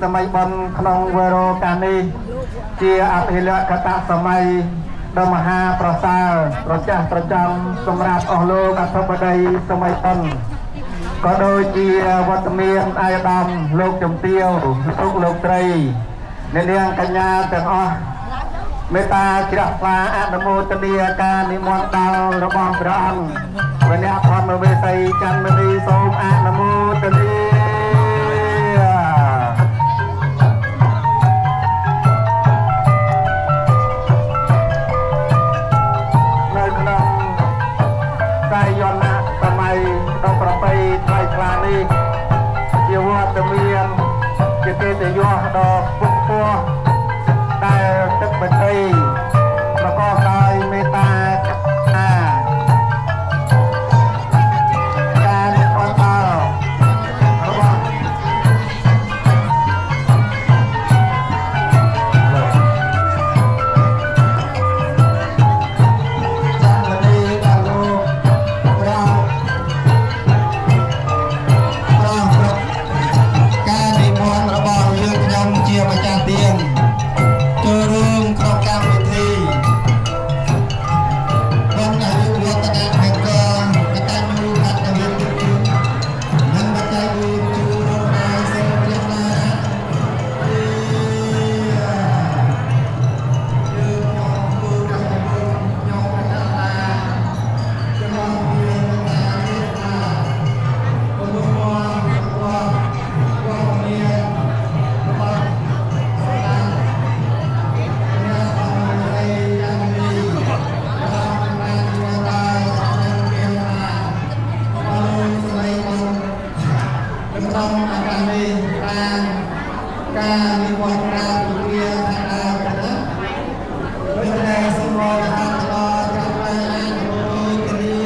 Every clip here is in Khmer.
សម័យបនក្នុងវេរោកានីជាអភិលក្ខតសម័យដ៏មហាប្រសើរប្រចាស់ប្រចាំសម្រាប់អស់លោកអធិបតីសម័យបនក៏ដូចជាវត្តមានអាយដាមលោកជំទាវលោកត្រីអ្នកនាងកញ្ញាទាំងអស់មេត្តាជ្រះថ្លាអនុមោទនាការនិមន្តដល់របស់ព្រះអង្គវណ្ណៈធម្មវេសីច័ន្ទមនីសូមអនុមោទនានៅក្នុងកាយយន្តសម័យដ៏ប្រពៃថ្លៃថ្លានេះជាវត្តមានជាកិត្តិយសដ៏ខ្ពង់ខ្ពស់ដែលទឹកបតីប្រកបដោយមេត្តាការអត់ដល់របស់ចាស់នីដល់លោកព្រះការនិមន្តរបស់យើងខ្ញុំជាម្ចាស់ទានចូលរួមក្នុងកម្មវិធីបងអាយុវឌ្ឍនៈហេតុការកតញ្ញូកតវេទិនិងបច្ច័យជួររណាសេចក្ដីណាយើងមកគូដល់ខ្ញុំកណ្ដាលចំនួនមានតានេះថាពលរដ្ឋមានរបស់trong akan dan kami buatkan dunia tanah benar semua Allah jangan beri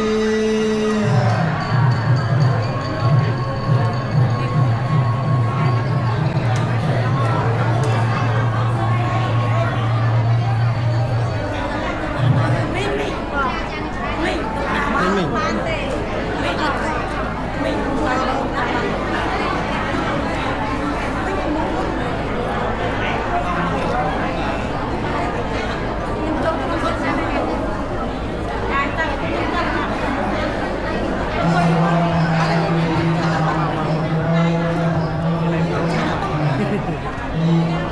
Thank you.